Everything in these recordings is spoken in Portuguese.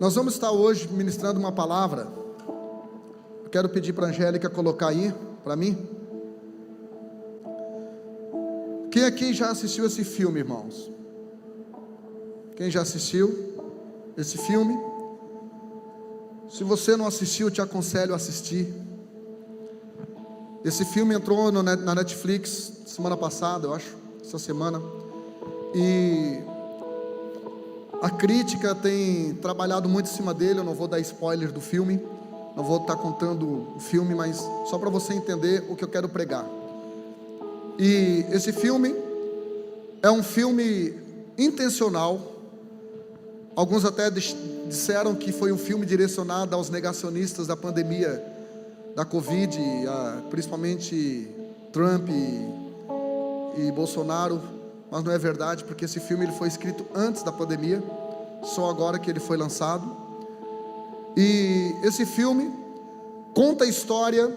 Nós vamos estar hoje ministrando uma palavra. Eu quero pedir para a Angélica colocar aí, para mim. Quem aqui já assistiu esse filme, irmãos? Quem já assistiu esse filme? Se você não assistiu, eu te aconselho a assistir. Esse filme entrou na Netflix semana passada, eu acho, essa semana. E a crítica tem trabalhado muito em cima dele. Eu não vou dar spoiler do filme, não vou estar contando o filme, mas só para você entender o que eu quero pregar. E esse filme é um filme intencional. Alguns até disseram que foi um filme direcionado aos negacionistas da pandemia da Covid, principalmente Trump e Bolsonaro, mas não é verdade, porque esse filme ele foi escrito antes da pandemia, só agora que ele foi lançado. E esse filme conta a história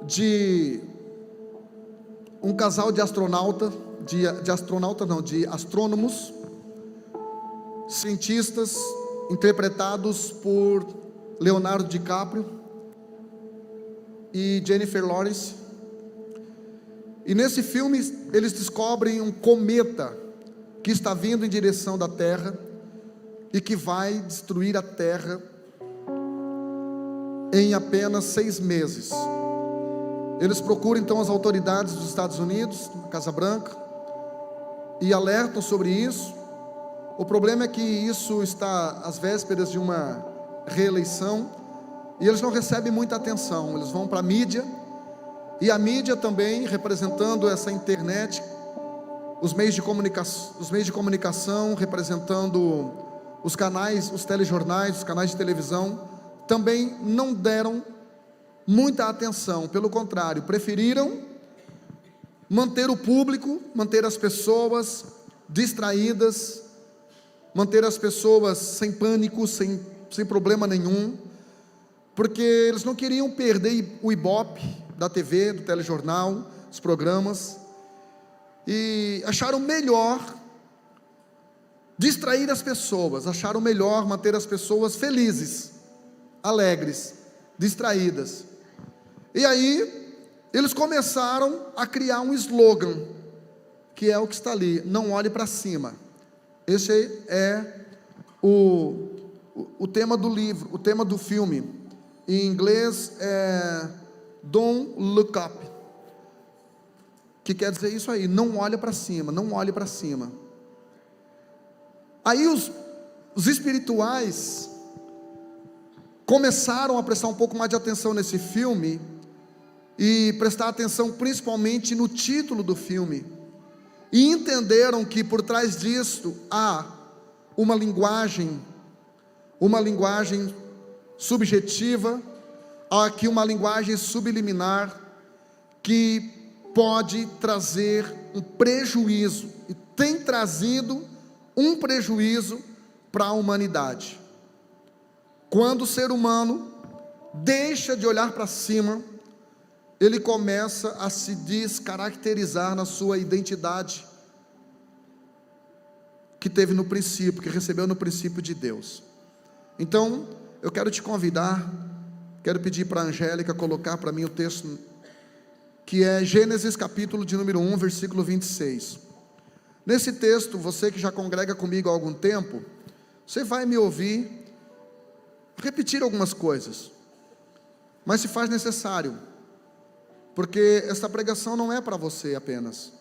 de um casal de astrônomos, cientistas, interpretados por Leonardo DiCaprio e Jennifer Lawrence. E nesse filme eles descobrem um cometa que está vindo em direção da Terra e que vai destruir a Terra em apenas 6 meses. Eles procuram então as autoridades dos Estados Unidos, Casa Branca, e alertam sobre isso. O problema é que isso está às vésperas de uma reeleição e eles não recebem muita atenção. Eles vão para a mídia, e a mídia também, representando essa internet, os meios de comunicação, representando os canais, os telejornais, os canais de televisão, também não deram muita atenção. Pelo contrário, preferiram manter o público, manter as pessoas distraídas, manter as pessoas sem pânico, sem problema nenhum, porque eles não queriam perder o ibope da TV, do telejornal, dos programas, e acharam melhor distrair as pessoas, acharam melhor manter as pessoas felizes, alegres, distraídas. E aí eles começaram a criar um slogan, que é o que está ali: não olhe para cima. Esse é o tema do livro, o tema do filme. Em inglês é Don't Look Up, que quer dizer isso aí: não olhe para cima, não olhe para cima. Aí os espirituais começaram a prestar um pouco mais de atenção nesse filme, e prestar atenção principalmente no título do filme, e entenderam que por trás disso há uma linguagem subjetiva, há aqui uma linguagem subliminar que pode trazer um prejuízo, e tem trazido um prejuízo para a humanidade. Quando o ser humano deixa de olhar para cima, ele começa a se descaracterizar na sua identidade que teve no princípio, que recebeu no princípio de Deus. Então, eu quero te convidar, quero pedir para a Angélica colocar para mim o texto, que é Gênesis capítulo de número 1, versículo 26. Nesse texto, você que já congrega comigo há algum tempo, você vai me ouvir repetir algumas coisas, mas se faz necessário, porque essa pregação não é para você apenas,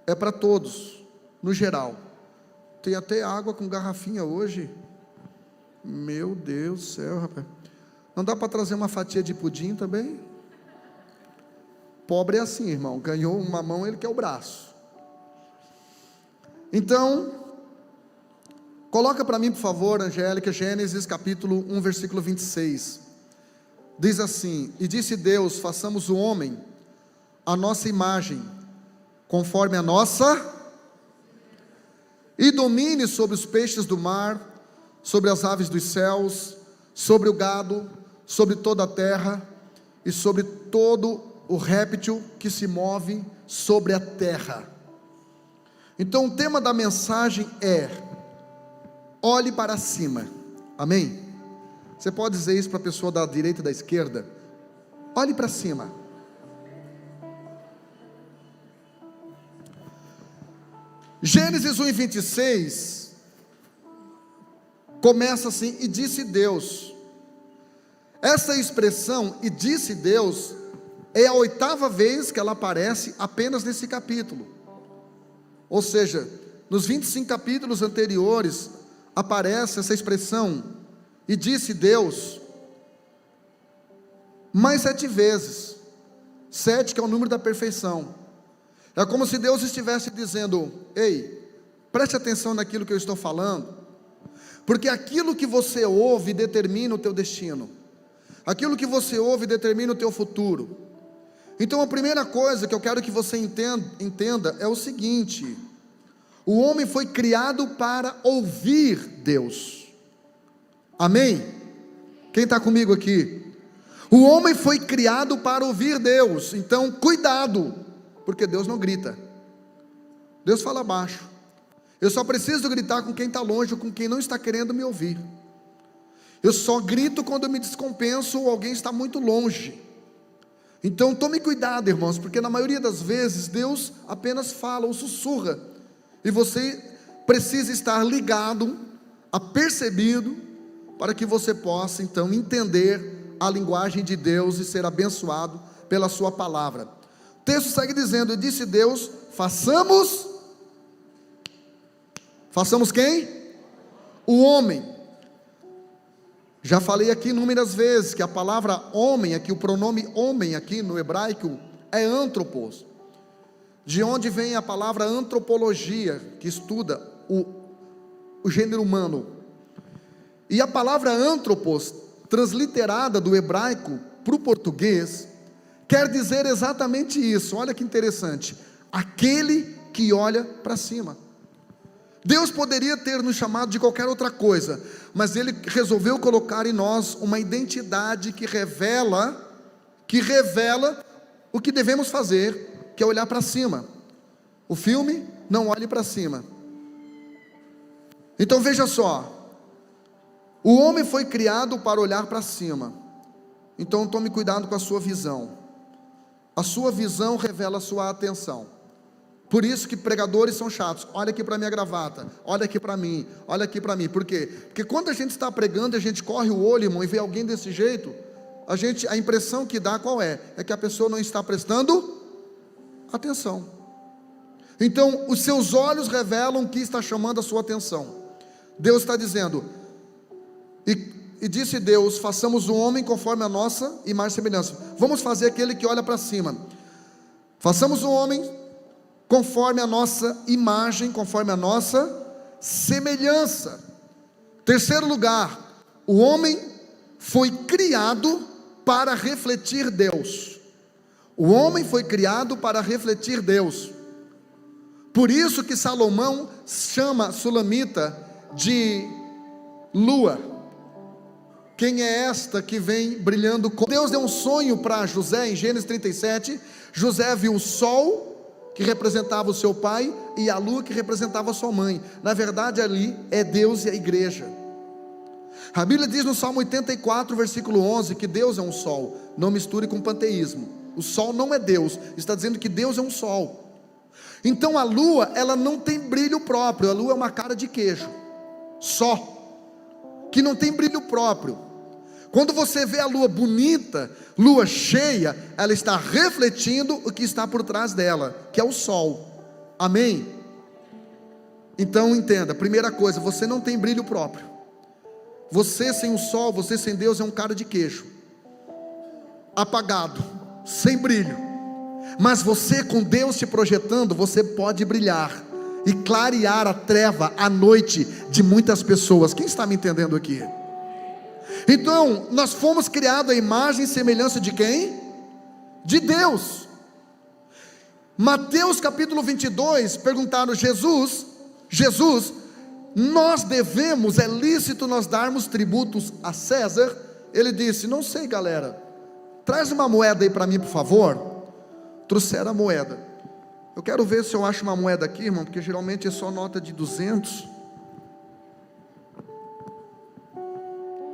é para todos, no geral. Tem até água com garrafinha hoje. Meu Deus do céu, rapaz. Não dá para trazer uma fatia de pudim também? Pobre é assim, irmão, ganhou uma mão, ele quer o braço. Então, coloca para mim, por favor, Angélica, Gênesis capítulo 1, versículo 26. Diz assim: e disse Deus: façamos o homem a nossa imagem, conforme a nossa, e domine sobre os peixes do mar, sobre as aves dos céus, sobre o gado, sobre toda a terra, e sobre todo o réptil que se move sobre a terra. Então o tema da mensagem é: olhe para cima. Amém? Você pode dizer isso para a pessoa da direita e da esquerda? Olhe para cima. Gênesis 1:26 começa assim: e disse Deus. Essa expressão, e disse Deus, é a 8ª vez que ela aparece apenas nesse capítulo. Ou seja, nos 25 capítulos anteriores aparece essa expressão, e disse Deus, mais 7 vezes. 7, que é o número da perfeição. É como se Deus estivesse dizendo: ei, preste atenção naquilo que eu estou falando, porque aquilo que você ouve determina o teu destino, aquilo que você ouve determina o teu futuro. Então a primeira coisa que eu quero que você entenda é o seguinte: o homem foi criado para ouvir Deus. Amém? Quem está comigo aqui? O homem foi criado para ouvir Deus. Então cuidado, porque Deus não grita, Deus fala baixo. Eu só preciso gritar com quem está longe ou com quem não está querendo me ouvir. Eu só grito quando eu me descompenso ou alguém está muito longe. Então tome cuidado, irmãos, porque na maioria das vezes Deus apenas fala ou sussurra, e você precisa estar ligado, apercebido, para que você possa então entender a linguagem de Deus e ser abençoado pela sua palavra. O texto segue dizendo: e disse Deus, façamos quem? O homem. Já falei aqui inúmeras vezes que a palavra homem aqui, o pronome homem aqui no hebraico é antropos, de onde vem a palavra antropologia, que estuda o gênero humano. E a palavra antropos, transliterada do hebraico para o português, quer dizer exatamente isso. Olha que interessante: aquele que olha para cima. Deus poderia ter nos chamado de qualquer outra coisa, mas Ele resolveu colocar em nós uma identidade que revela o que devemos fazer, que é olhar para cima. O filme, não olhe para cima. Então veja só, o homem foi criado para olhar para cima. Então tome cuidado com a sua visão. A sua visão revela a sua atenção. Por isso que pregadores são chatos. Olha aqui para minha gravata, olha aqui para mim, olha aqui para mim. Por quê? Porque quando a gente está pregando, a gente corre o olho, irmão, e vê alguém desse jeito, a impressão que dá qual é? É que a pessoa não está prestando atenção. Então os seus olhos revelam o que está chamando a sua atenção. Deus está dizendo: e disse Deus, façamos o homem conforme a nossa imagem e semelhança. Vamos fazer aquele que olha para cima. Façamos o homem conforme a nossa imagem, conforme a nossa semelhança. Terceiro lugar, o homem foi criado para refletir Deus. O homem foi criado para refletir Deus. Por isso que Salomão chama Sulamita de lua. Quem é esta que vem brilhando? Deus deu um sonho para José em Gênesis 37. José viu o sol, que representava o seu pai, e a lua, que representava a sua mãe. Na verdade ali é Deus e a igreja. A Bíblia diz no Salmo 84, versículo 11, que Deus é um sol. Não misture com panteísmo. O sol não é Deus, está dizendo que Deus é um sol. Então a lua, ela não tem brilho próprio. A lua é uma cara de queijo só, que não tem brilho próprio. Quando você vê a lua bonita, lua cheia, ela está refletindo o que está por trás dela, que é o sol. Amém? Então entenda, primeira coisa, você não tem brilho próprio. Você sem o sol, você sem Deus é um cara de queijo, apagado, sem brilho. Mas você com Deus te projetando, você pode brilhar e clarear a treva, a noite de muitas pessoas. Quem está me entendendo aqui? Então, nós fomos criados à imagem e semelhança de quem? De Deus. Mateus capítulo 22, perguntaram: Jesus, nós devemos, é lícito nós darmos tributos a César? Ele disse: não sei, galera, traz uma moeda aí para mim, por favor. Trouxeram a moeda. Eu quero ver se eu acho uma moeda aqui, irmão, porque geralmente é só nota de 200.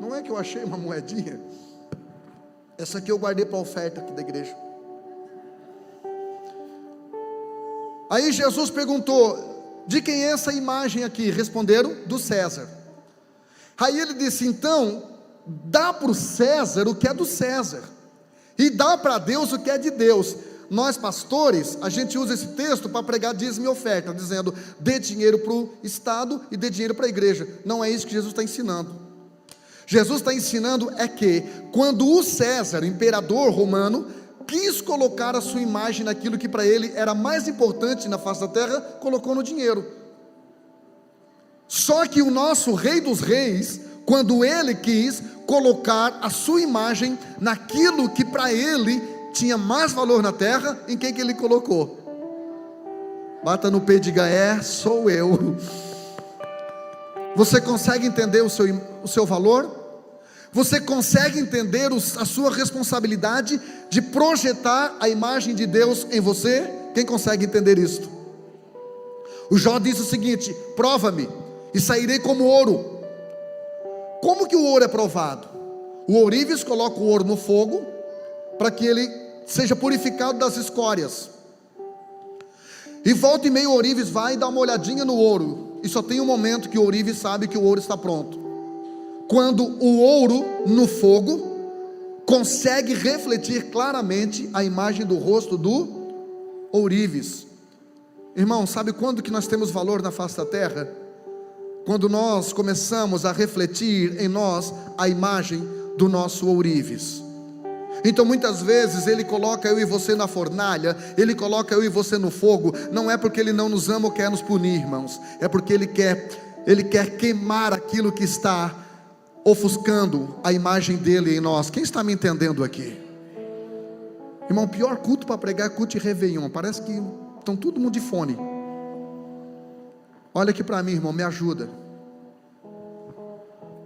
Não é que eu achei uma moedinha. Essa aqui eu guardei para a oferta aqui da igreja. Aí Jesus perguntou: de quem é essa imagem aqui? Responderam: do César. Aí ele disse: então, dá para o César o que é do César, e dá para Deus o que é de Deus. Nós pastores, a gente usa esse texto para pregar dízimo e oferta, dizendo: dê dinheiro para o Estado e dê dinheiro para a igreja. Não é isso que Jesus está ensinando. Jesus está ensinando é que, quando o César, o imperador romano, quis colocar a sua imagem naquilo que para ele era mais importante na face da terra, colocou no dinheiro. Só que o nosso Rei dos Reis, quando ele quis colocar a sua imagem naquilo que para ele tinha mais valor na terra, em quem que ele colocou? Bata no peito e diga: sou eu. Você consegue entender o seu valor? Você consegue entender a sua responsabilidade de projetar a imagem de Deus em você? Quem consegue entender isto? O Jó diz o seguinte: prova-me e sairei como ouro. Como que o ouro é provado? O ourives coloca o ouro no fogo para que ele seja purificado das escórias. E volta e meia o ourives vai e dá uma olhadinha no ouro, e só tem um momento que o ourives sabe que o ouro está pronto: quando o ouro no fogo consegue refletir claramente a imagem do rosto do ourives. Irmão, sabe quando que nós temos valor na face da terra? Quando nós começamos a refletir em nós a imagem do nosso ourives. Então muitas vezes ele coloca eu e você na fornalha, ele coloca eu e você no fogo, não é porque ele não nos ama ou quer nos punir, irmãos, é porque ele quer queimar aquilo que está ofuscando a imagem dele em nós. Quem está me entendendo aqui? Irmão, o pior culto para pregar é culto de Réveillon. Parece que estão todo mundo de fone. Olha aqui para mim, irmão, me ajuda,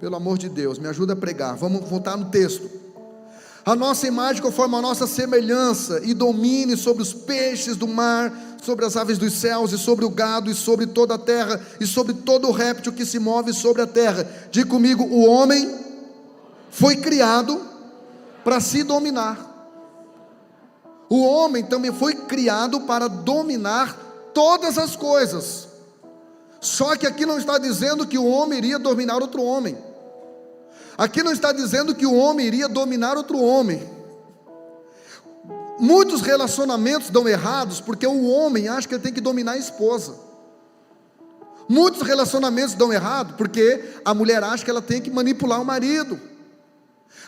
pelo amor de Deus, me ajuda a pregar. Vamos voltar no texto. A nossa imagem conforme a nossa semelhança, e domine sobre os peixes do mar, sobre as aves dos céus, e sobre o gado, e sobre toda a terra, e sobre todo o réptil que se move sobre a terra. Diga comigo: o homem foi criado para se dominar. O homem também foi criado para dominar todas as coisas. Só que aqui não está dizendo que o homem iria dominar outro homem. Aqui não está dizendo que o homem iria dominar outro homem. Muitos relacionamentos dão errados porque o homem acha que ele tem que dominar a esposa. Muitos relacionamentos dão errado porque a mulher acha que ela tem que manipular o marido.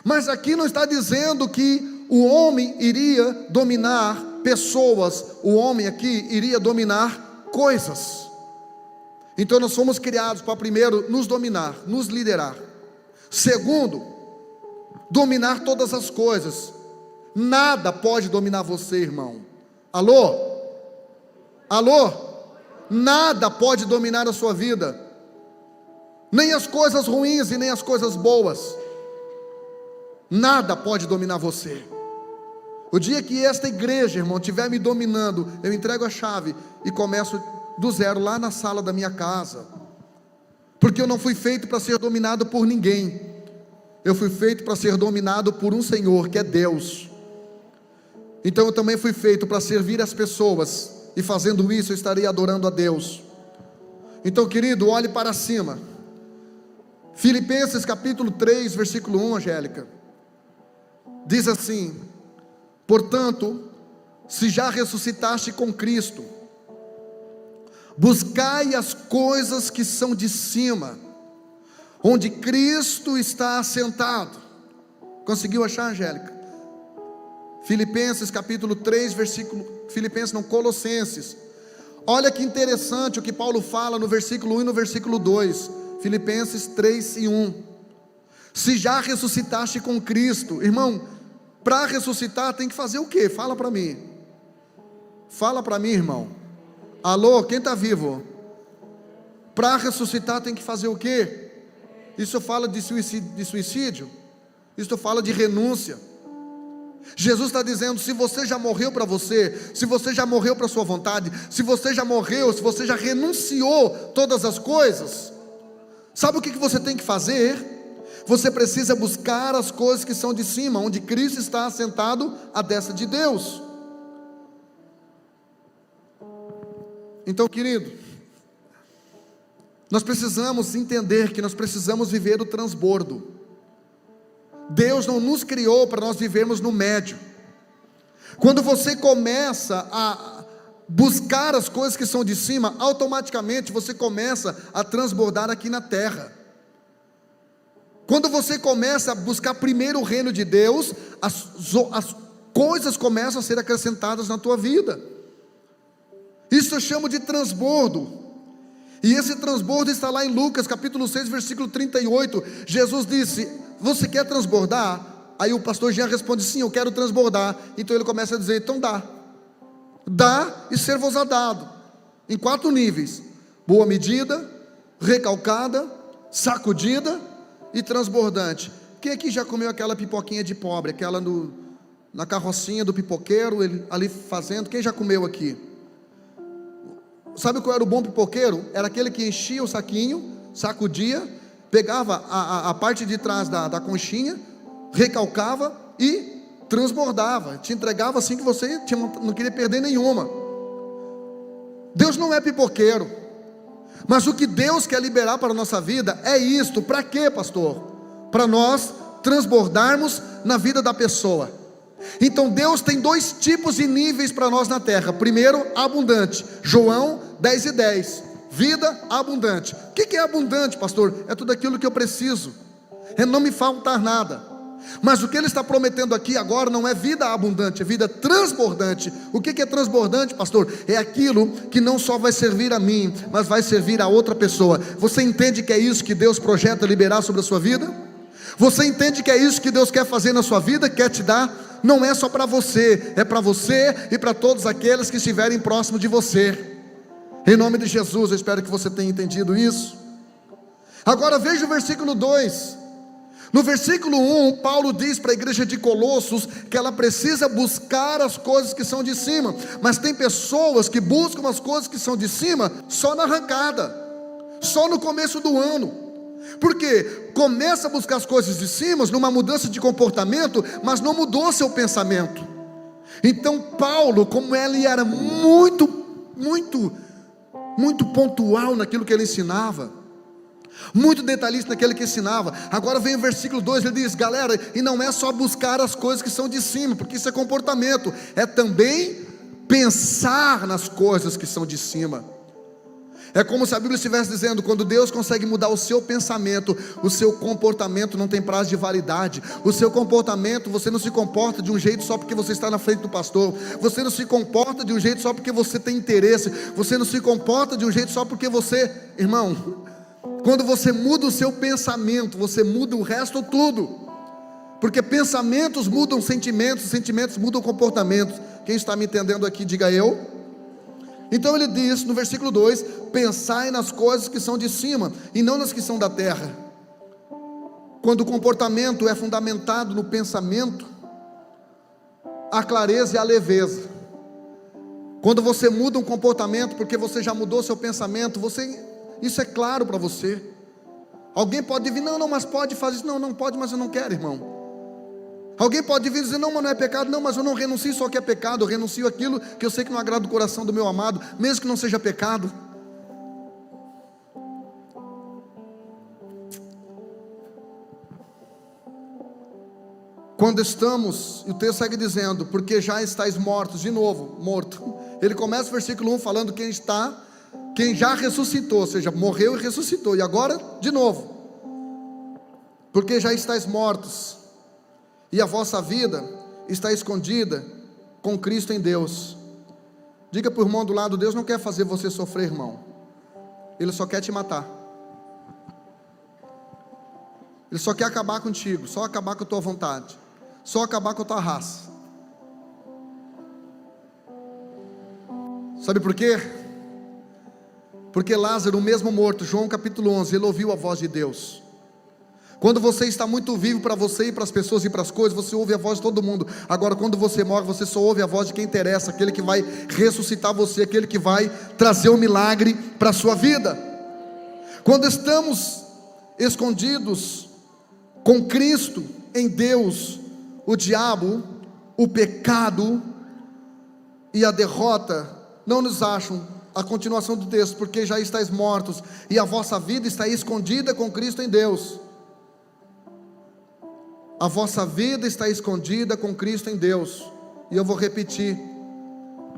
Mas aqui não está dizendo que o homem iria dominar pessoas. O homem aqui iria dominar coisas. Então nós fomos criados para, primeiro, nos dominar, nos liderar. Segundo, dominar todas as coisas. Nada pode dominar você, irmão. Alô? Alô? Nada pode dominar a sua vida. Nem as coisas ruins e nem as coisas boas. Nada pode dominar você. O dia que esta igreja, irmão, estiver me dominando, eu entrego a chave e começo do zero lá na sala da minha casa. Porque eu não fui feito para ser dominado por ninguém. Eu fui feito para ser dominado por um Senhor, que é Deus. Então eu também fui feito para servir as pessoas, e fazendo isso eu estarei adorando a Deus. Então, querido, olhe para cima. Filipenses capítulo 3, versículo 1, Angélica, diz assim: portanto, se já ressuscitaste com Cristo, buscai as coisas que são de cima, onde Cristo está assentado. Conseguiu achar, Angélica? Filipenses capítulo 3, Colossenses. Olha que interessante o que Paulo fala no versículo 1 e no versículo 2. Filipenses 3 e 1. Se já ressuscitaste com Cristo. Irmão, para ressuscitar tem que fazer o quê? Fala para mim. Fala para mim, irmão. Alô, quem está vivo? Para ressuscitar tem que fazer o quê? Isso fala de suicídio? Isso fala de renúncia. Jesus está dizendo: se você já morreu para você, se você já morreu para a sua vontade, se você já morreu, se você já renunciou todas as coisas, sabe o que você tem que fazer? Você precisa buscar as coisas que são de cima, onde Cristo está assentado à destra de Deus. Então, querido, nós precisamos entender que nós precisamos viver o transbordo. Deus não nos criou para nós vivermos no médio. Quando você começa a buscar as coisas que são de cima, automaticamente você começa a transbordar aqui na terra. Quando você começa a buscar primeiro o reino de Deus, as coisas começam a ser acrescentadas na tua vida. Isso eu chamo de transbordo. E esse transbordo está lá em Lucas capítulo 6, versículo 38. Jesus disse: você quer transbordar? Aí o pastor Jean responde: sim, eu quero transbordar. Então ele começa a dizer: então dá e ser-vos-á dado, em 4 níveis: boa medida, recalcada, sacudida e transbordante. Quem aqui já comeu aquela pipoquinha de pobre, aquela na carrocinha do pipoqueiro, ele ali fazendo? Quem já comeu aqui? Sabe qual era o bom pipoqueiro? Era aquele que enchia o saquinho, sacudia, pegava a parte de trás da conchinha, recalcava e transbordava, te entregava assim que você não queria perder nenhuma. Deus não é pipoqueiro, mas o que Deus quer liberar para a nossa vida é isto. Para quê, pastor? Para nós transbordarmos na vida da pessoa. Então Deus tem 2 tipos de níveis para nós na terra. Primeiro, abundante. João 10:10, vida abundante. O que é abundante, pastor? É tudo aquilo que eu preciso, é não me faltar nada. Mas o que ele está prometendo aqui agora não é vida abundante, é vida transbordante. O que é transbordante, pastor? É aquilo que não só vai servir a mim, mas vai servir a outra pessoa. Você entende que é isso que Deus projeta liberar sobre a sua vida? Você entende que é isso que Deus quer fazer na sua vida, quer te dar? Não é só para você, é para você e para todos aqueles que estiverem próximo de você. Em nome de Jesus, eu espero que você tenha entendido isso. Agora veja o versículo 2. No versículo 1, Paulo diz para a igreja de Colossos que ela precisa buscar as coisas que são de cima. Mas tem pessoas que buscam as coisas que são de cima só na arrancada, só no começo do ano. Porque começa a buscar as coisas de cima numa mudança de comportamento, mas não mudou seu pensamento. Então Paulo, como ele era muito pontual naquilo que ele ensinava, muito detalhista naquele que ensinava. Agora vem o versículo 2, ele diz: galera, e não é só buscar as coisas que são de cima, porque isso é comportamento, é também pensar nas coisas que são de cima. É como se a Bíblia estivesse dizendo: quando Deus consegue mudar o seu pensamento, o seu comportamento não tem prazo de validade. O seu comportamento, você não se comporta de um jeito só porque você está na frente do pastor. Você não se comporta de um jeito só porque você tem interesse. Você não se comporta de um jeito só porque você, irmão, quando você muda o seu pensamento, você muda o resto tudo. Porque pensamentos mudam sentimentos, sentimentos mudam comportamentos. Quem está me entendendo aqui, diga eu. Então ele diz no versículo 2: pensai nas coisas que são de cima e não nas que são da terra. Quando o comportamento é fundamentado no pensamento, a clareza e a leveza. Quando você muda um comportamento porque você já mudou seu pensamento, isso é claro para você. Alguém pode vir: não, mas pode fazer isso. Não pode, mas eu não quero, irmão. Alguém pode vir dizer: não, mas não é pecado. Não, mas eu não renuncio só que é pecado, eu renuncio aquilo que eu sei que não agrada o coração do meu amado, mesmo que não seja pecado. Quando estamos, e o texto segue dizendo: porque já estáis mortos, de novo, morto. Ele começa o versículo 1 falando quem já ressuscitou, ou seja, morreu e ressuscitou, e agora de novo: porque já estáis mortos, e a vossa vida está escondida com Cristo em Deus. Diga para o irmão do lado: Deus não quer fazer você sofrer, irmão. Ele só quer te matar. Ele só quer acabar contigo, só acabar com a tua vontade, só acabar com a tua raça. Sabe por quê? Porque Lázaro, mesmo morto, João capítulo 11, ele ouviu a voz de Deus. Quando você está muito vivo para você e para as pessoas e para as coisas, você ouve a voz de todo mundo. Agora quando você morre, você só ouve a voz de quem interessa, aquele que vai ressuscitar você, aquele que vai trazer o milagre para a sua vida. Quando estamos escondidos Com Cristo em Deus, o diabo, o pecado e a derrota não nos acham. A continuação do texto: porque já estáis mortos, e a vossa vida está escondida com Cristo em Deus. A vossa vida está escondida com Cristo em Deus. E eu vou repetir: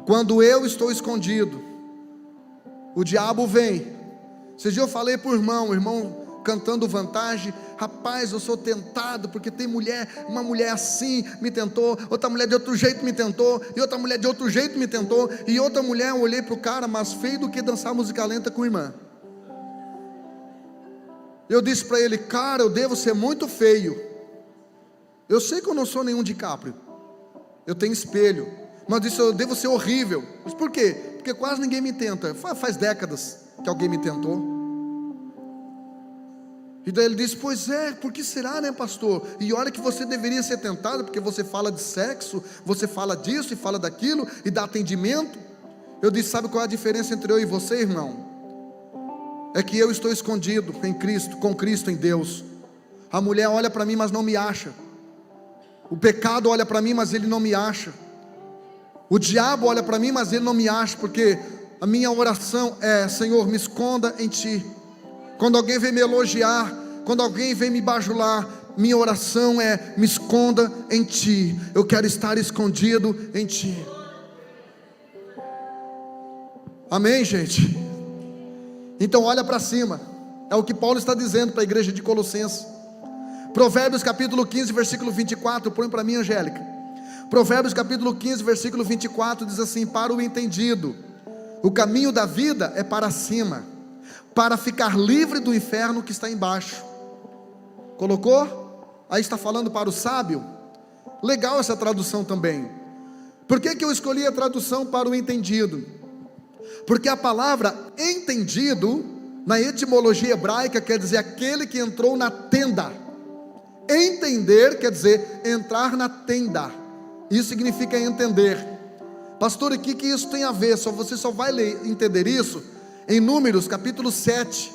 quando eu estou escondido, o diabo vem. Esses dias eu falei para o irmão cantando vantagem: rapaz, eu sou tentado, porque tem uma mulher assim me tentou, outra mulher de outro jeito me tentou, e outra mulher de outro jeito me tentou, e outra mulher, eu olhei para o cara, mais feio do que dançar música lenta com a irmã. Eu disse para ele: cara, eu devo ser muito feio, eu sei que eu não sou nenhum DiCaprio, eu tenho espelho, mas eu disse: eu devo ser horrível. Mas por quê? Porque quase ninguém me tenta. Faz décadas que alguém me tentou. E daí ele disse: pois é, por que será, né, pastor? E olha que você deveria ser tentado, porque você fala de sexo, você fala disso e fala daquilo, e dá atendimento. Eu disse: sabe qual é a diferença entre eu e você, irmão? É que eu estou escondido em Cristo, com Cristo em Deus. A mulher olha para mim, mas não me acha. O pecado olha para mim, mas ele não me acha. O diabo olha para mim, mas ele não me acha, porque a minha oração é: Senhor, me esconda em Ti. Quando alguém vem me elogiar, quando alguém vem me bajular, minha oração é: me esconda em Ti. Eu quero estar escondido em Ti. Amém, gente? Então olha para cima. É o que Paulo está dizendo para a igreja de Colossenses. Provérbios capítulo 15, versículo 24. Põe para mim, Angélica. Provérbios capítulo 15, versículo 24 diz assim: para o entendido, o caminho da vida é para cima, para ficar livre do inferno que está embaixo. Colocou? Aí está falando para o sábio. Legal essa tradução também. Por que eu escolhi a tradução para o entendido? Porque a palavra entendido, na etimologia hebraica, quer dizer aquele que entrou na tenda. Entender quer dizer entrar na tenda. Isso significa entender. Pastor, o que isso tem a ver? Você só vai entender isso em Números capítulo 7.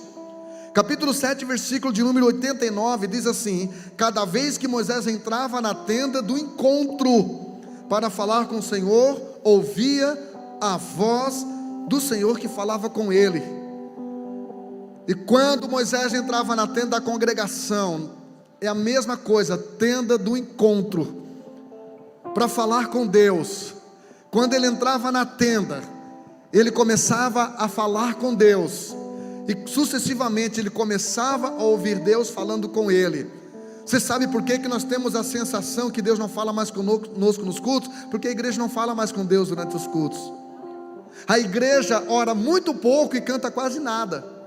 Capítulo 7, versículo de número 89, diz assim: cada vez que Moisés entrava na tenda do encontro para falar com o Senhor, ouvia a voz do Senhor que falava com ele. E quando Moisés entrava na tenda da congregação, é a mesma coisa, tenda do encontro, para falar com Deus. Quando ele entrava na tenda, ele começava a falar com Deus, e sucessivamente ele começava a ouvir Deus falando com ele. Você sabe por que nós temos a sensação que Deus não fala mais conosco nos cultos? Porque a igreja não fala mais com Deus durante os cultos. A igreja ora muito pouco e canta quase nada.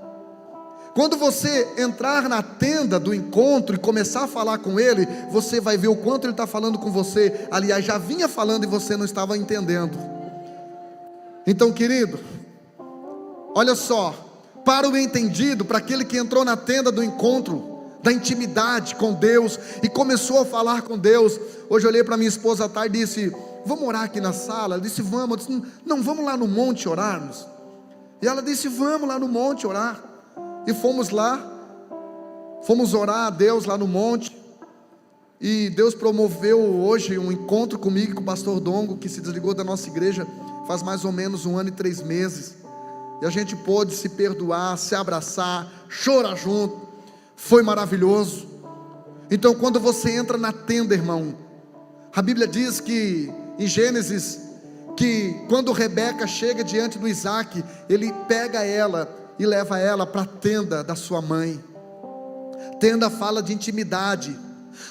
Quando você entrar na tenda do encontro e começar a falar com Ele, você vai ver o quanto Ele está falando com você. Aliás, já vinha falando e você não estava entendendo. Então, querido, olha só, para o entendido, para aquele que entrou na tenda do encontro, da intimidade com Deus, e começou a falar com Deus. Hoje eu olhei para minha esposa à tarde e disse: vamos orar aqui na sala? Ela disse: vamos. Eu disse: não, vamos lá no monte orarmos. E ela disse: vamos lá no monte orar. E fomos lá, fomos orar a Deus lá no monte. E Deus promoveu hoje um encontro comigo e com o pastor Dongo, que se desligou da nossa igreja faz mais ou menos 1 ano e 3 meses. E a gente pôde se perdoar, se abraçar, chorar junto. Foi maravilhoso. Então, quando você entra na tenda, irmão, a Bíblia diz que em Gênesis, que quando Rebeca chega diante do Isaac, ele pega ela e leva ela para a tenda da sua mãe. Tenda fala de intimidade.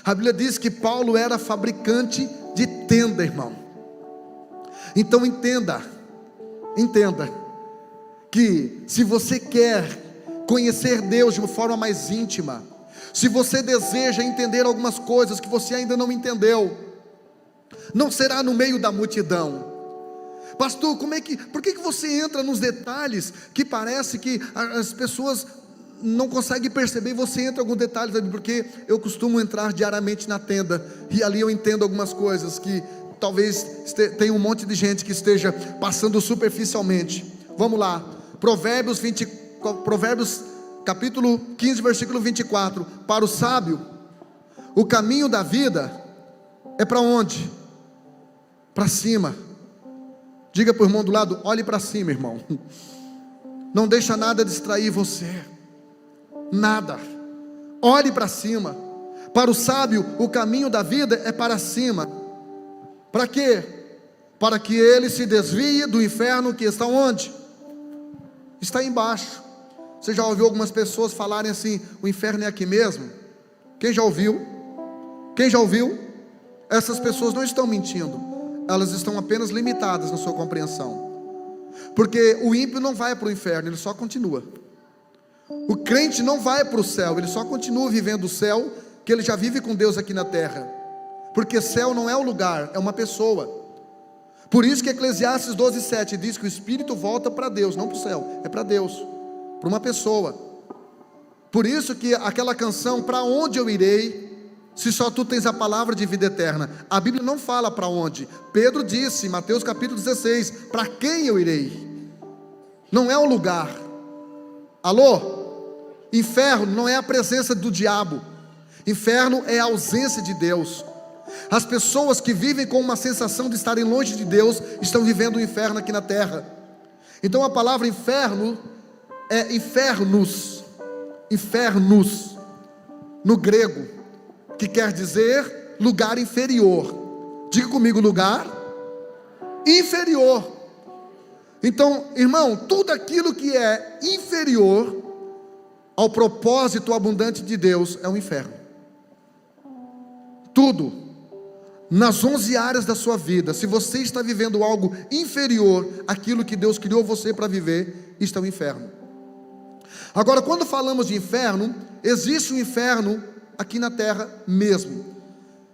A Bíblia diz que Paulo era fabricante de tenda, irmão. Então entenda que se você quer conhecer Deus de uma forma mais íntima, se você deseja entender algumas coisas que você ainda não entendeu, não será no meio da multidão. Pastor, por que você entra nos detalhes que parece que as pessoas não conseguem perceber, e você entra em alguns detalhes? Porque eu costumo entrar diariamente na tenda, e ali eu entendo algumas coisas que talvez tenha um monte de gente que esteja passando superficialmente. Vamos lá, Provérbios capítulo 15, versículo 24. Para o sábio, o caminho da vida é para onde? Para cima. Diga para o irmão do lado: olhe para cima, irmão. Não deixa nada distrair você. Nada. Olhe para cima. Para o sábio, o caminho da vida é para cima. Para quê? Para que ele se desvie do inferno que está onde? Está embaixo. Você já ouviu algumas pessoas falarem assim: o inferno é aqui mesmo? Quem já ouviu? Quem já ouviu? Essas pessoas não estão mentindo. Elas estão apenas limitadas na sua compreensão. Porque o ímpio não vai para o inferno, ele só continua. O crente não vai para o céu, ele só continua vivendo o céu, que ele já vive com Deus aqui na terra. Porque céu não é um lugar, é uma pessoa. Por isso que Eclesiastes 12:7 diz que o espírito volta para Deus, não para o céu, é para Deus, para uma pessoa. Por isso que aquela canção, para onde eu irei, se só tu tens a palavra de vida eterna? A Bíblia não fala para onde. Pedro disse em Mateus capítulo 16: para quem eu irei? Não é o lugar. Alô? Inferno não é a presença do diabo. Inferno é a ausência de Deus. As pessoas que vivem com uma sensação de estarem longe de Deus estão vivendo o inferno aqui na terra. Então a palavra inferno é infernos. Infernos no grego, que quer dizer lugar inferior. Diga comigo: lugar inferior. Então, irmão, tudo aquilo que é inferior ao propósito abundante de Deus é um inferno. Tudo, nas 11 áreas da sua vida, se você está vivendo algo inferior àquilo que Deus criou você para viver, isto é um inferno. Agora, quando falamos de inferno, existe um inferno aqui na terra mesmo,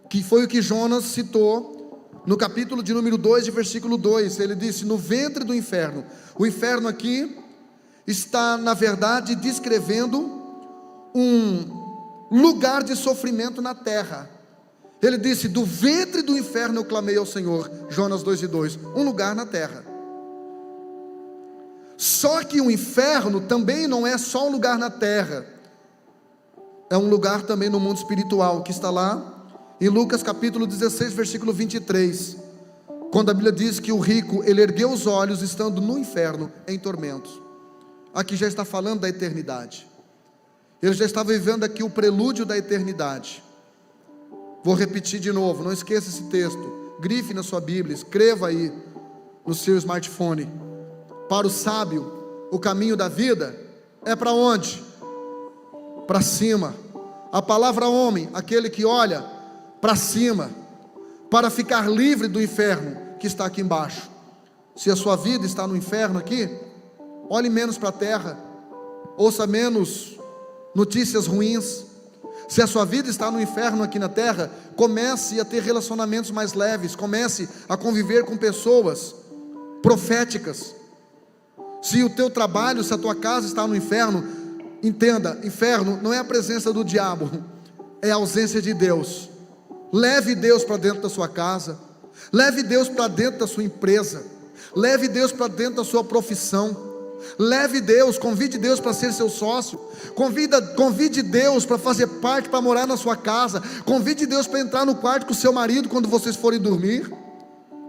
que foi o que Jonas citou no capítulo de número 2, de versículo 2. Ele disse: no ventre do inferno. O inferno aqui está, na verdade, descrevendo um lugar de sofrimento na terra. Ele disse: do ventre do inferno eu clamei ao Senhor. Jonas 2:2. Um lugar na terra. Só que o inferno também não é só um lugar na terra, é um lugar também no mundo espiritual, que está lá em Lucas capítulo 16, versículo 23, quando a Bíblia diz que o rico, ele ergueu os olhos estando no inferno, em tormentos. Aqui já está falando da eternidade. Ele já está vivendo aqui o prelúdio da eternidade. Vou repetir de novo, não esqueça esse texto, grife na sua Bíblia, escreva aí no seu smartphone. Para o sábio, o caminho da vida é para onde? Para cima. A palavra homem, aquele que olha para cima, para ficar livre do inferno que está aqui embaixo. Se a sua vida está no inferno aqui, olhe menos para a terra, ouça menos notícias ruins. Se a sua vida está no inferno aqui na terra, comece a ter relacionamentos mais leves, comece a conviver com pessoas proféticas. Se o teu trabalho, se a tua casa está no inferno, entenda, inferno não é a presença do diabo, é a ausência de Deus. Leve Deus para dentro da sua casa, leve Deus para dentro da sua empresa, leve Deus para dentro da sua profissão, leve Deus, convide Deus para ser seu sócio, convide Deus para fazer parte, para morar na sua casa, convide Deus para entrar no quarto com o seu marido quando vocês forem dormir.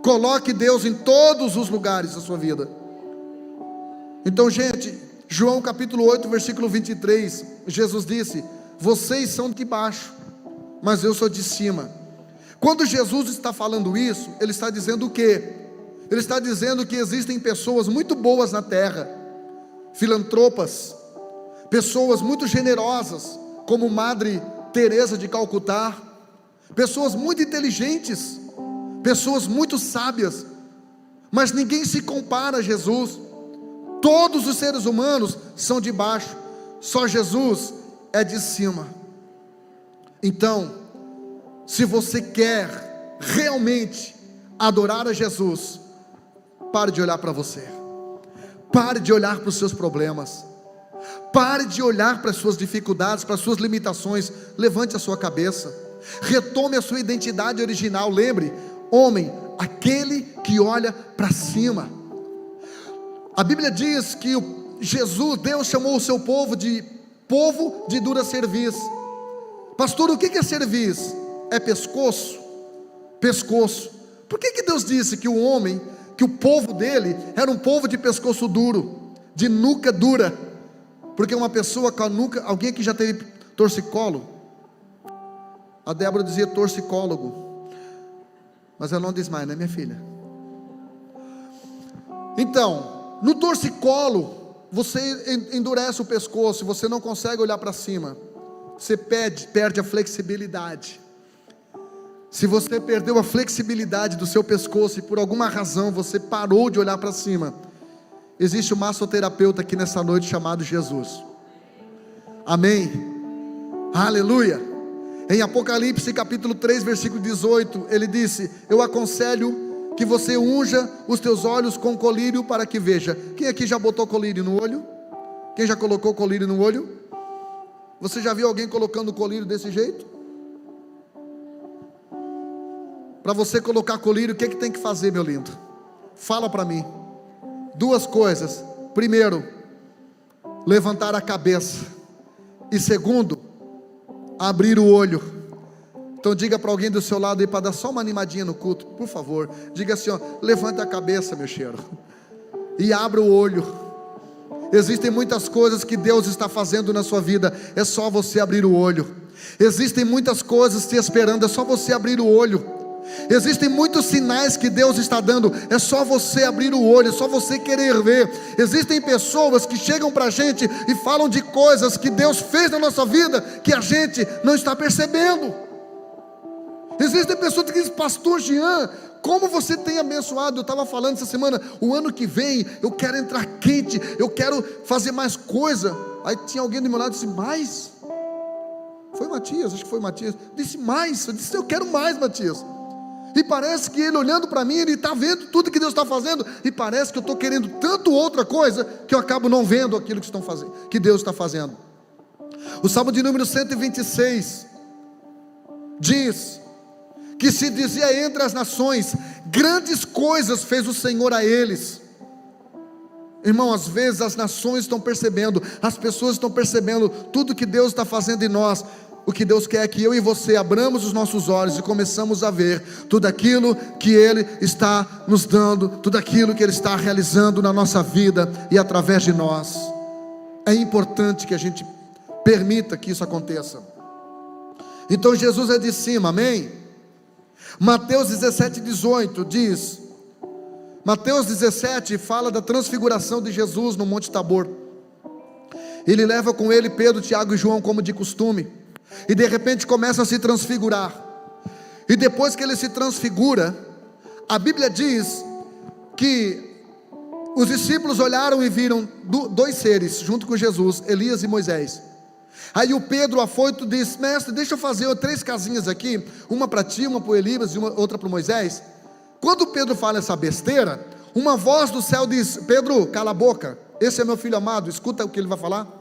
Coloque Deus em todos os lugares da sua vida. Então, gente, João capítulo 8, versículo 23, Jesus disse: vocês são de baixo, mas eu sou de cima. Quando Jesus está falando isso, Ele está dizendo o quê? Ele está dizendo que existem pessoas muito boas na terra, filantropas, pessoas muito generosas, como Madre Teresa de Calcutá, pessoas muito inteligentes, pessoas muito sábias, mas ninguém se compara a Jesus. Todos os seres humanos são de baixo, só Jesus é de cima. Então, se você quer realmente adorar a Jesus, pare de olhar para você, pare de olhar para os seus problemas, pare de olhar para as suas dificuldades, para as suas limitações. Levante a sua cabeça, retome a sua identidade original. Lembre, homem, aquele que olha para cima. A Bíblia diz que Deus chamou o seu povo de dura cerviz, Pastor, o que é cerviz? É pescoço? Pescoço. Por que Deus disse que o homem, que o povo dele era um povo de pescoço duro, de nuca dura? Porque uma pessoa com a nuca, alguém que já teve torcicolo, a Débora dizia torcicólogo, mas ela não diz mais, né, minha filha? Então, no torcicolo, você endurece o pescoço, você não consegue olhar para cima, você perde a flexibilidade. Se você perdeu a flexibilidade do seu pescoço e por alguma razão você parou de olhar para cima, existe um massoterapeuta aqui nessa noite chamado Jesus. Amém? Aleluia. Em Apocalipse capítulo 3 versículo 18, ele disse: eu aconselho que você unja os teus olhos com colírio para que veja. Quem aqui já botou colírio no olho? Quem já colocou colírio no olho? Você já viu alguém colocando colírio desse jeito? Para você colocar colírio, o que tem que fazer, meu lindo? Fala para mim. Duas coisas. Primeiro, levantar a cabeça. E segundo, abrir o olho. Então diga para alguém do seu lado aí, para dar só uma animadinha no culto, por favor. Diga assim, ó: levanta a cabeça, meu cheiro, e abra o olho. Existem muitas coisas que Deus está fazendo na sua vida, é só você abrir o olho. Existem muitas coisas te esperando, é só você abrir o olho. Existem muitos sinais que Deus está dando, é só você abrir o olho, é só você querer ver. Existem pessoas que chegam para a gente e falam de coisas que Deus fez na nossa vida, que a gente não está percebendo. Existem pessoas que dizem: pastor Jean, como você tem abençoado. Eu estava falando essa semana, o ano que vem eu quero entrar quente, eu quero fazer mais coisa. Aí tinha alguém do meu lado e disse: mais? Foi Matias, acho que foi Matias. Disse: mais? Eu disse: eu quero mais, Matias. E parece que ele olhando para mim, ele está vendo tudo que Deus está fazendo, e parece que eu estou querendo tanto outra coisa, que eu acabo não vendo aquilo que Deus está fazendo. O Salmo de número 126 diz que se dizia entre as nações: grandes coisas fez o Senhor a eles. Irmão, às vezes as nações estão percebendo, as pessoas estão percebendo tudo que Deus está fazendo em nós. O que Deus quer é que eu e você abramos os nossos olhos e começamos a ver tudo aquilo que Ele está nos dando, tudo aquilo que Ele está realizando na nossa vida e através de nós. É importante que a gente permita que isso aconteça. Então Jesus é de cima, amém? Mateus 17:18 diz, Mateus 17 fala da transfiguração de Jesus no Monte Tabor. Ele leva com ele Pedro, Tiago e João, como de costume, e de repente começa a se transfigurar. E depois que ele se transfigura, a Bíblia diz que os discípulos olharam e viram dois seres junto com Jesus, Elias e Moisés. Aí o Pedro afoito disse: mestre, deixa eu fazer 3 casinhas aqui, uma para ti, uma para o Elias e outra para o Moisés. Quando Pedro fala essa besteira, uma voz do céu diz: Pedro, cala a boca, esse é meu filho amado, escuta o que ele vai falar.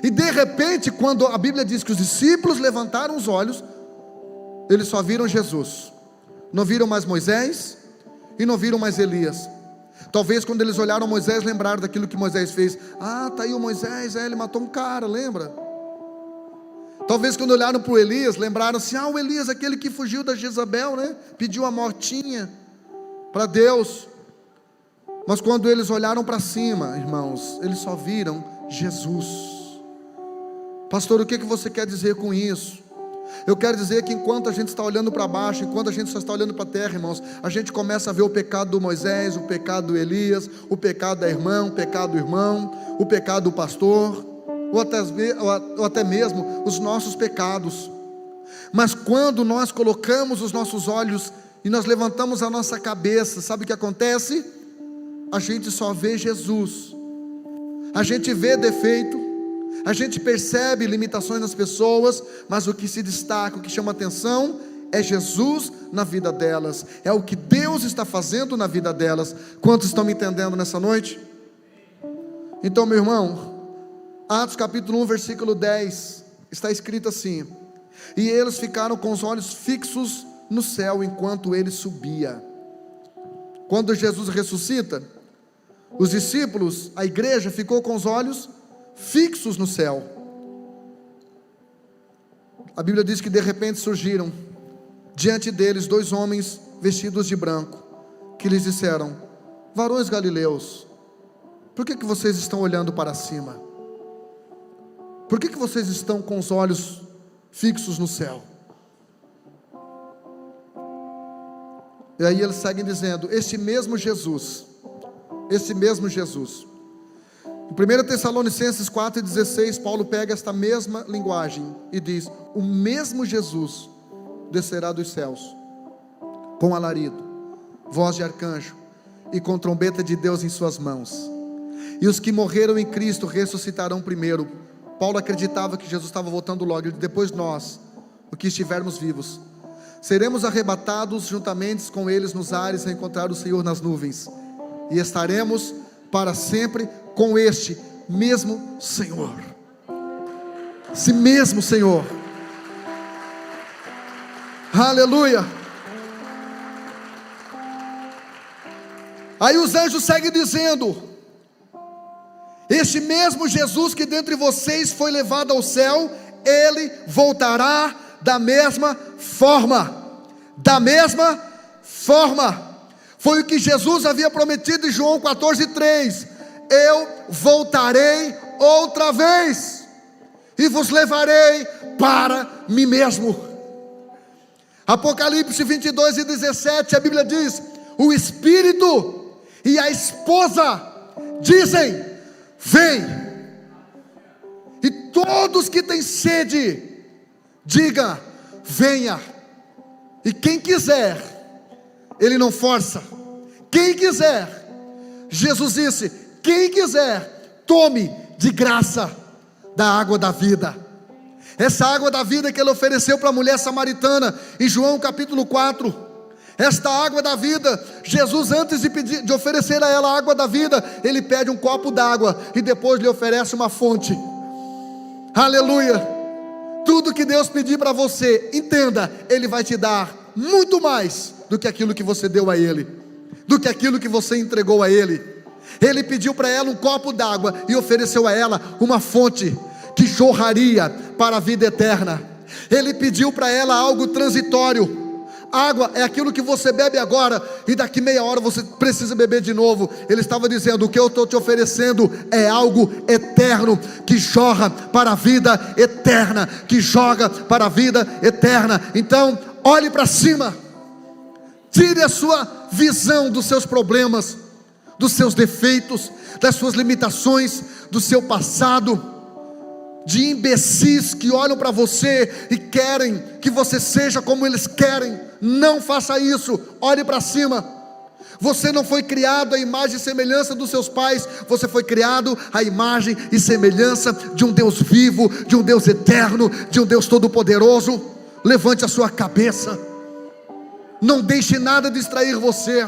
E de repente, quando a Bíblia diz que os discípulos levantaram os olhos, eles só viram Jesus, não viram mais Moisés e não viram mais Elias. Talvez quando eles olharam Moisés, lembraram daquilo que Moisés fez. Ah, está aí o Moisés, ele matou um cara, lembra? Talvez quando olharam para o Elias, lembraram assim: ah, o Elias, aquele que fugiu da Jezabel, né? Pediu a mortinha para Deus. Mas quando eles olharam para cima, irmãos, eles só viram Jesus. Pastor, o que você quer dizer com isso? Eu quero dizer que enquanto a gente está olhando para baixo, enquanto a gente só está olhando para a terra, irmãos, a gente começa a ver o pecado do Moisés, o pecado do Elias, o pecado da irmã, o pecado do irmão, o pecado do pastor, ou até mesmo os nossos pecados. Mas quando nós colocamos os nossos olhos e nós levantamos a nossa cabeça, sabe o que acontece? A gente só vê Jesus. A gente vê defeito, a gente percebe limitações nas pessoas, mas o que se destaca, o que chama atenção é Jesus na vida delas, é o que Deus está fazendo na vida delas. Quantos estão me entendendo nessa noite? Então, meu irmão, Atos capítulo 1 versículo 10 está escrito assim: e eles ficaram com os olhos fixos no céu enquanto ele subia. Quando Jesus ressuscita, os discípulos, a igreja ficou com os olhos fixos no céu. a Bíblia diz que de repente surgiram diante deles 2 homens vestidos de branco, que lhes disseram: varões galileus, por que vocês estão olhando para cima? Por que vocês estão com os olhos fixos no céu? E aí eles seguem dizendo: esse mesmo Jesus. Em 1 Tessalonicenses 4,16, Paulo pega esta mesma linguagem e diz: o mesmo Jesus descerá dos céus, com alarido, voz de arcanjo, e com trombeta de Deus em suas mãos. E os que morreram em Cristo ressuscitarão primeiro. Paulo acreditava que Jesus estava voltando logo. E depois nós, os que estivermos vivos, seremos arrebatados juntamente com eles nos ares, a encontrar o Senhor nas nuvens, e estaremos para sempre com este mesmo Senhor. Esse mesmo Senhor. Aleluia. Aí os anjos seguem dizendo: este mesmo Jesus que dentre vocês foi levado ao céu, ele voltará da mesma forma. Da mesma forma. Foi o que Jesus havia prometido em João 14,3: eu voltarei outra vez e vos levarei para mim mesmo. Apocalipse 22:17, a Bíblia diz: o Espírito e a esposa dizem: vem. E todos que têm sede, diga: venha. E quem quiser, ele não força. Quem quiser, Jesus disse: quem quiser, tome de graça da água da vida. Essa água da vida que ele ofereceu para a mulher samaritana em João capítulo 4. Esta água da vida, Jesus, antes de oferecer a ela a água da vida, ele pede um copo d'água e depois lhe oferece uma fonte. Aleluia. Tudo que Deus pedir para você, entenda, ele vai te dar muito mais do que aquilo que você deu a ele, do que aquilo que você entregou a ele. Ele pediu para ela um copo d'água e ofereceu a ela uma fonte que jorraria para a vida eterna. Ele pediu para ela algo transitório. Água é aquilo que você bebe agora e daqui meia hora você precisa beber de novo. Ele estava dizendo: o que eu estou te oferecendo é algo eterno, que jorra para a vida eterna, que joga para a vida eterna. Então olhe para cima, tire a sua visão dos seus problemas, dos seus defeitos, das suas limitações, do seu passado, de imbecis que olham para você e querem que você seja como eles querem. Não faça isso, olhe para cima. Você não foi criado à imagem e semelhança dos seus pais, você foi criado à imagem e semelhança de um Deus vivo, de um Deus eterno, de um Deus todo-poderoso. Levante a sua cabeça, não deixe nada distrair você,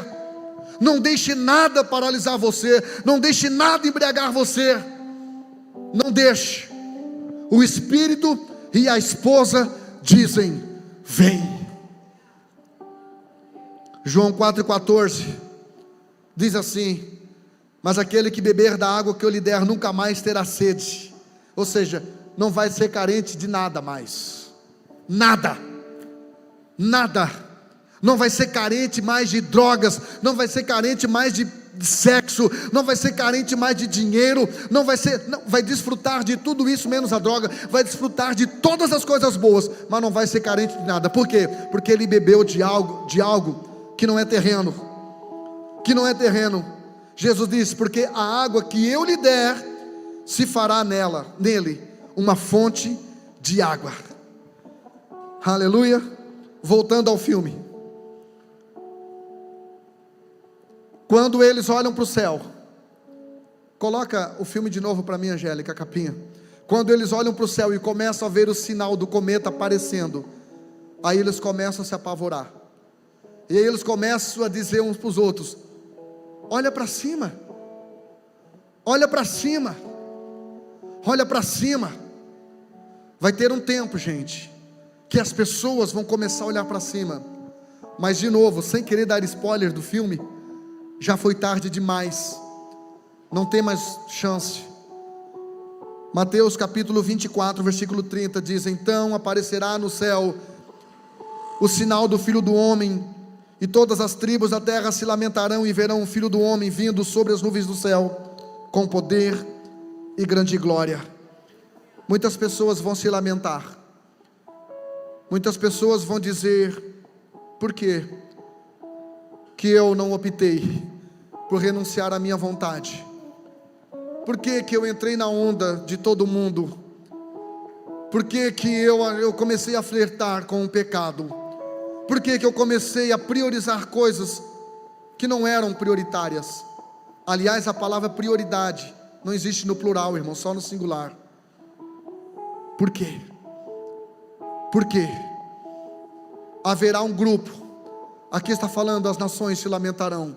não deixe nada paralisar você, não deixe nada embriagar você, não deixe. O Espírito e a esposa dizem: vem. João 4,14 diz assim: mas aquele que beber da água que eu lhe der nunca mais terá sede. Ou seja, não vai ser carente de nada mais. Nada. Não vai ser carente mais de drogas, não vai ser carente mais de sexo, não vai ser carente mais de dinheiro, vai desfrutar de tudo isso menos a droga, vai desfrutar de todas as coisas boas, mas não vai ser carente de nada. Por quê? Porque ele bebeu de algo que não é terreno, Jesus disse: porque a água que eu lhe der, se fará nele, uma fonte de água. Aleluia. Voltando ao filme, quando eles olham para o céu, coloca o filme de novo para mim, Angélica, a capinha. Quando eles olham para o céu e começam a ver o sinal do cometa aparecendo, aí eles começam a se apavorar, e aí eles começam a dizer uns para os outros: olha para cima, olha para cima, olha para cima. Vai ter um tempo, gente, que as pessoas vão começar a olhar para cima. Mas de novo, sem querer dar spoiler do filme, já foi tarde demais, não tem mais chance. Mateus capítulo 24, versículo 30 diz: então aparecerá no céu o sinal do Filho do Homem, e todas as tribos da terra se lamentarão e verão o Filho do Homem vindo sobre as nuvens do céu, com poder e grande glória. Muitas pessoas vão se lamentar, muitas pessoas vão dizer: por quê que eu não optei por renunciar à minha vontade? Por que que eu entrei na onda de todo mundo? Por que que eu comecei a flertar com o pecado? Por que que eu comecei a priorizar coisas que não eram prioritárias? Aliás, a palavra prioridade não existe no plural, irmão, só no singular. Por quê? Por quê? Haverá um grupo, aqui está falando, as nações se lamentarão,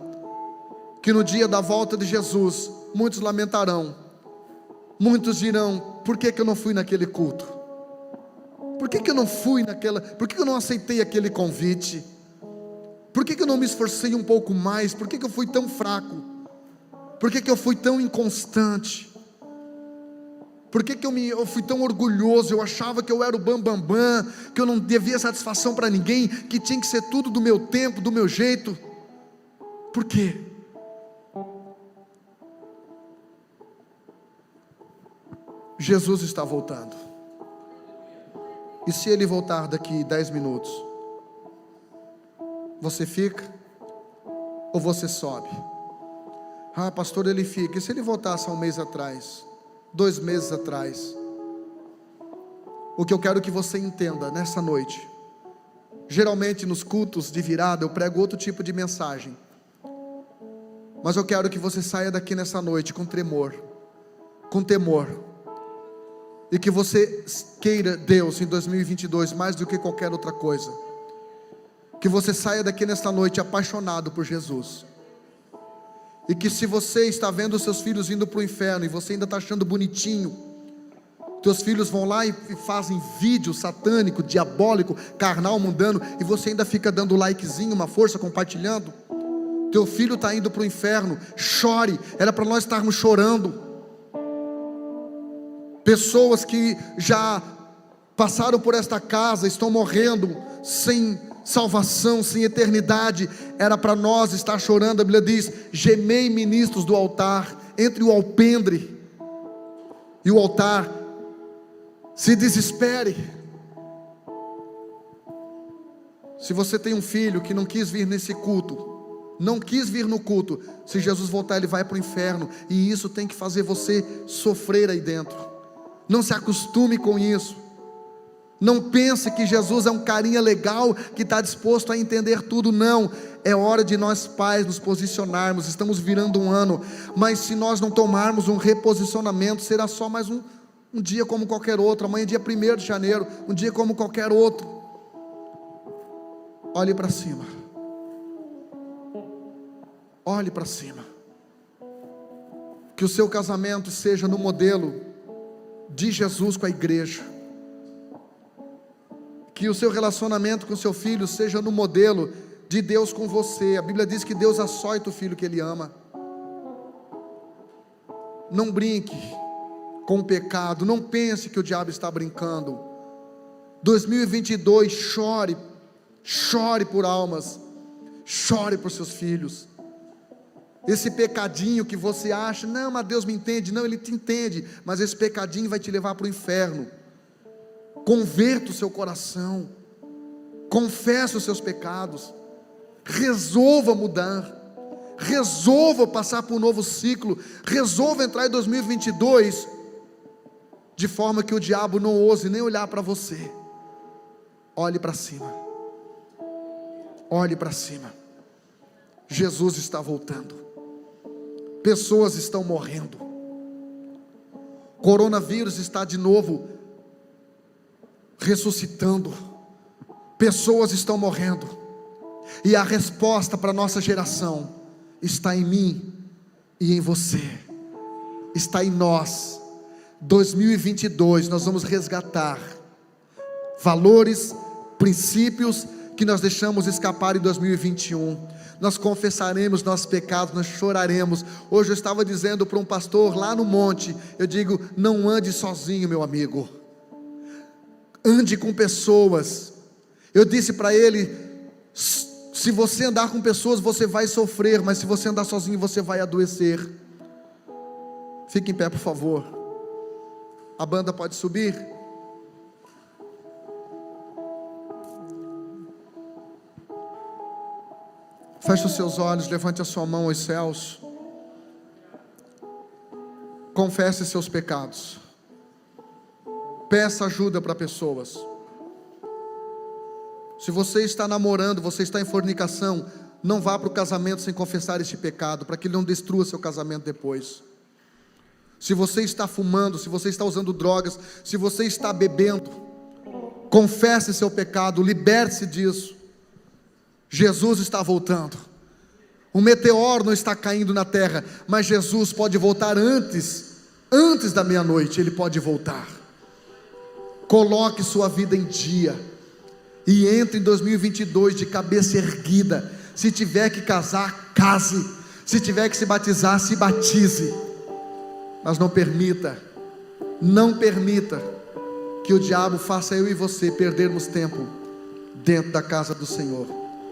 que no dia da volta de Jesus, muitos lamentarão, muitos dirão: por que que eu não fui naquele culto? Por que que eu não fui naquela, por que que eu não aceitei aquele convite? Por que que eu não me esforcei um pouco mais? Por que que eu fui tão fraco? Por que que eu fui tão inconstante? Por que que eu fui tão orgulhoso? Eu achava que eu era o bambambam, que eu não devia satisfação para ninguém, que tinha que ser tudo do meu tempo, do meu jeito. Por quê? Jesus está voltando. E se Ele voltar daqui 10 minutos, você fica ou você sobe? Ah, pastor, Ele fica. E se Ele voltasse há um mês atrás, 2 meses atrás? O que eu quero que você entenda nessa noite, geralmente nos cultos de virada eu prego outro tipo de mensagem, mas eu quero que você saia daqui nessa noite com tremor, com temor, e que você queira Deus em 2022 mais do que qualquer outra coisa. Que você saia daqui nesta noite apaixonado por Jesus. E que se você está vendo seus filhos indo para o inferno e você ainda está achando bonitinho, teus filhos vão lá e fazem vídeo satânico, diabólico, carnal, mundano, e você ainda fica dando likezinho, uma força, compartilhando. Teu filho está indo para o inferno, chore, era para nós estarmos chorando. Pessoas que já passaram por esta casa, estão morrendo sem salvação, sem eternidade, era para nós estar chorando. A Bíblia diz: gemei ministros do altar, entre o alpendre e o altar, se desespere. Se você tem um filho que não quis vir nesse culto, não quis vir no culto, se Jesus voltar ele vai para o inferno, e isso tem que fazer você sofrer aí dentro. Não se acostume com isso. Não pense que Jesus é um carinha legal que está disposto a entender tudo. Não, é hora de nós pais nos posicionarmos. Estamos virando um ano, mas se nós não tomarmos um reposicionamento, será só mais um dia como qualquer outro. Amanhã é dia 1º de janeiro, um dia como qualquer outro. Olhe para cima. Olhe para cima. Que o seu casamento seja no modelo de Jesus com a igreja. Que o seu relacionamento com seu filho seja no modelo de Deus com você. A Bíblia diz que Deus açoita o filho que Ele ama. Não brinque com o pecado. Não pense que o diabo está brincando. 2022, chore. Chore por almas. Chore por seus filhos. Esse pecadinho que você acha: não, mas Deus me entende. Não, Ele te entende, mas esse pecadinho vai te levar para o inferno. Converta o seu coração, confessa os seus pecados, resolva mudar, resolva passar por um novo ciclo, resolva entrar em 2022 de forma que o diabo não ouse nem olhar para você. Olhe para cima, olhe para cima. Jesus está voltando, pessoas estão morrendo, coronavírus está de novo ressuscitando, pessoas estão morrendo, e a resposta para a nossa geração está em mim e em você, está em nós. 2022 nós vamos resgatar valores, princípios que nós deixamos escapar em 2021. Nós confessaremos nossos pecados, nós choraremos. Hoje eu estava dizendo para um pastor lá no monte, eu digo: não ande sozinho, meu amigo, ande com pessoas. Eu disse para ele: se você andar com pessoas, você vai sofrer, mas se você andar sozinho, você vai adoecer. Fique em pé, por favor. A banda pode subir. Feche os seus olhos, levante a sua mão aos céus. Confesse seus pecados. Peça ajuda para pessoas. Se você está namorando, você está em fornicação, não vá para o casamento sem confessar este pecado, para que ele não destrua seu casamento depois. Se você está fumando, se você está usando drogas, se você está bebendo, confesse seu pecado, liberte-se disso. Jesus está voltando. O meteoro não está caindo na terra, mas Jesus pode voltar antes da meia-noite. Ele pode voltar. Coloque sua vida em dia e entre em 2022 de cabeça erguida. Se tiver que casar, case. Se tiver que se batizar, se batize. Mas não permita que o diabo faça eu e você perdermos tempo dentro da casa do Senhor.